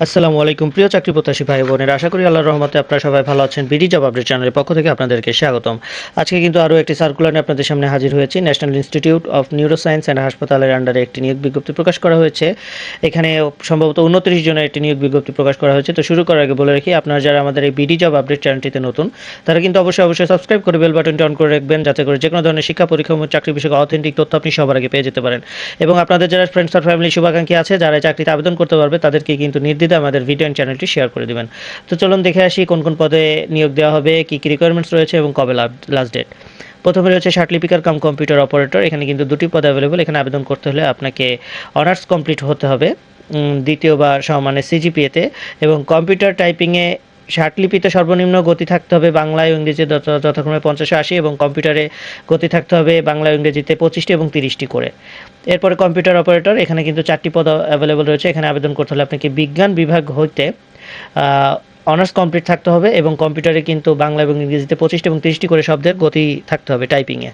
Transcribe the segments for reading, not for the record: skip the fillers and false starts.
আসসালামু আলাইকুম প্রিয় চাকরি প্রত্যাশী ভাই বোনেরা, আশা করি আল্লাহর রহমতে আপনারা সবাই ভালো আছেন। বিডি জব আপডেট চ্যানেলের পক্ষ থেকে আপনাদেরকে স্বাগতম। আজকে কিন্তু আরও একটি সার্কুলার নিয়ে আপনাদের সামনে হাজির হয়েছি। National institute of neuroscience and হাসপাতালের আন্ডারে একটি নিয়োগ বিজ্ঞপ্তি প্রকাশ করা হয়েছে। এখানে সম্ভবত 29 জনের একটি নিয়োগ বিজ্ঞপ্তি প্রকাশ করা হয়েছে। তো শুরু করার আগে বলে রাখি, আপনারা যারা আমাদের এই বিডি জব আপডেট চ্যানেলটিতে নতুন, তারা কিন্তু অবশ্যই সাবস্ক্রাইব করে বেল বাটনটি অন করে রাখবেন, যাতে করে যে কোনো ধরনের শিক্ষা পরীক্ষা এবং চাকরি বিষয়ক অথেন্টিক তথ্য আপনি সবার আগে পেয়ে যেতে পারেন। এবং আপনাদের যারা ফ্রেন্ডস আর ফ্যামিলি শুভাকাঙ্ক্ষী আছে, যারা চাকরিতে আবেদন করতে পারবে, তাদেরকে কিন্তু নির্দ্বিধায় আমাদের ভিডিও এন্ড চ্যানেলটি শেয়ার করে দিবেন। তো চলুন দেখে আসি কোন কোন পদে নিয়োগ দেওয়া হবে, কী কী রিকোয়ারমেন্টস রয়েছে এবং কবে লাস্ট ডেট। প্রথমে রয়েছে শার্টলিপিকার কাম কম্পিউটার অপারেটর। এখানে কিন্তু দুটি পদ অ্যাভেলেবল। এখানে আবেদন করতে হলে আপনাকে অনার্স কমপ্লিট হতে হবে দ্বিতীয় বা সমমানের সিজিপিএতে, এবং কম্পিউটার টাইপিংয়ে শার্টলিপিতে সর্বনিম্ন গতি থাকতে হবে বাংলায় ও ইংরেজিতে যথাক্রমে 50-80, এবং কম্পিউটারে গতি থাকতে হবে বাংলা ও ইংরেজিতে 25টি এবং 30টি করে। এরপরে কম্পিউটার অপারেটর, এখানে কিন্তু 4টি পদ অ্যাভেলেবল রয়েছে। এখানে আবেদন করতে হলে আপনাকে বিজ্ঞান বিভাগ হইতে অনার্স কমপ্লিট থাকতে হবে, এবং কম্পিউটারে কিন্তু বাংলা এবং ইংরেজিতে 25টি এবং 30টি করে শব্দের গতি থাকতে হবে টাইপিংয়ে।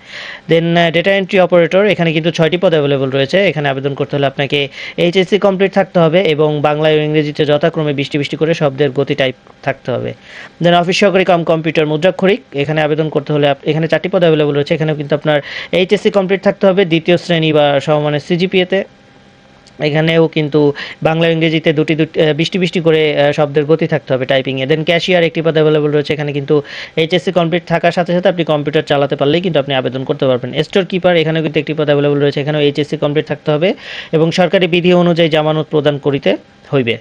দেন ডেটা এন্ট্রি অপারেটর, এখানে কিন্তু 6টি পদ অ্যাভেলেবল রয়েছে। এখানে আবেদন করতে হলে আপনাকে এইচএসসি কমপ্লিট থাকতে হবে, এবং বাংলা এবং ইংরেজিতে যথাক্রমে 20টি করে শব্দের গতি টাইপ থাকতে হবে। দেন অফিস সহকারী কাম কম্পিউটার মুদ্রাক্ষরিক, এখানে আবেদন করতে হলে এখানে 4টি পদ অ্যাভেলেবল রয়েছে। এখানেও কিন্তু আপনার এইচএসসি কমপ্লিট থাকতে হবে দ্বিতীয় শ্রেণী বা সমমানের সিজিপিএতে। এখানেও কিন্তু বাংলা ইংরেজিতে 20টি করে শব্দের গতি থাকতে হবে টাইপিংয়ে। দেন ক্যাশিয়ার একটি পদ অ্যাভেলেবল রয়েছে। এখানে কিন্তু এইচএসসি কমপ্লিট থাকার সাথে সাথে আপনি কম্পিউটার চালাতে পারলেই কিন্তু আপনি আবেদন করতে পারবেন। স্টোর কিপার, এখানেও কিন্তু একটি পদ অ্যাভেলেবল রয়েছে। এখানেও এইচএসসি কমপ্লিট থাকতে হবে এবং সরকারি বিধি অনুযায়ী জামানত প্রদান করিতে হইবে।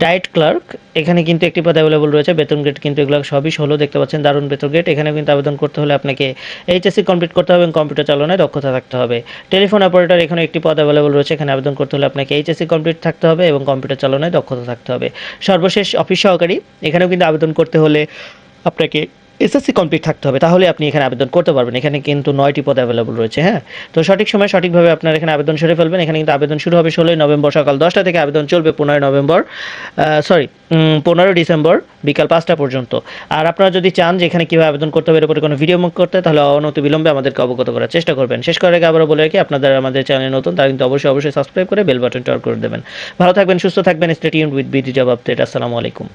ডায়েট ক্লার্ক, এখানে কিন্তু একটি পদ অ্যাভেলেবল রয়েছে। বেতন গ্রেড কিন্তু এগুলো সবই 16, দেখতে পাচ্ছেন দারুণ বেতন গ্রেড। এখানে কিন্তু আবেদন করতে হলে আপনাকে এইচএসসি কমপ্লিট করতে হবে এবং কম্পিউটার চালনায় দক্ষতা থাকতে হবে। টেলিফোন অপারেটর, এখানে একটি পদ অ্যাভেলেবল রয়েছে। এখানে আবেদন করতে হলে আপনাকে এইচএসসি কমপ্লিট থাকতে হবে এবং কম্পিউটার চালনায় দক্ষতা থাকতে হবে। সর্বশেষ অফিস সহকারী, এখানেও কিন্তু আবেদন করতে হলে আপনাকে এসএসসি কমপ্লিট থাকতে হবে, তাহলে আপনি এখানে আবেদন করতে পারবেন। এখানে কিন্তু 9টি পদ অ্যাভেলেবল রয়েছে। হ্যাঁ, তো সঠিক সময় সঠিকভাবে আপনারা এখানে আবেদন সেরে ফেলবেন। এখানে কিন্তু আবেদন শুরু হবে 16 নভেম্বর সকাল 10টা থেকে, আবেদন চলবে 15 ডিসেম্বর বিকাল 5টা পর্যন্ত। আর আপনারা যদি চান যে এখানে কীভাবে আবেদন করতে হবে এর উপরে কোনো ভিডিও মুখ করতে, তাহলে অনতি বিলম্বে আমাদেরকে অবগত করার চেষ্টা করবেন। শেষ করার আগে আবারও বলে রাখি, আপনাদের আমাদের চ্যানেলে নতুন, তারা কিন্তু অবশ্যই সাবস্ক্রাইব করে বেল বাটনটি অন করে দেবেন। ভালো থাকবেন, সুস্থ থাকবেন। Stay tuned with BD job update. আসসালামু আলাইকুম।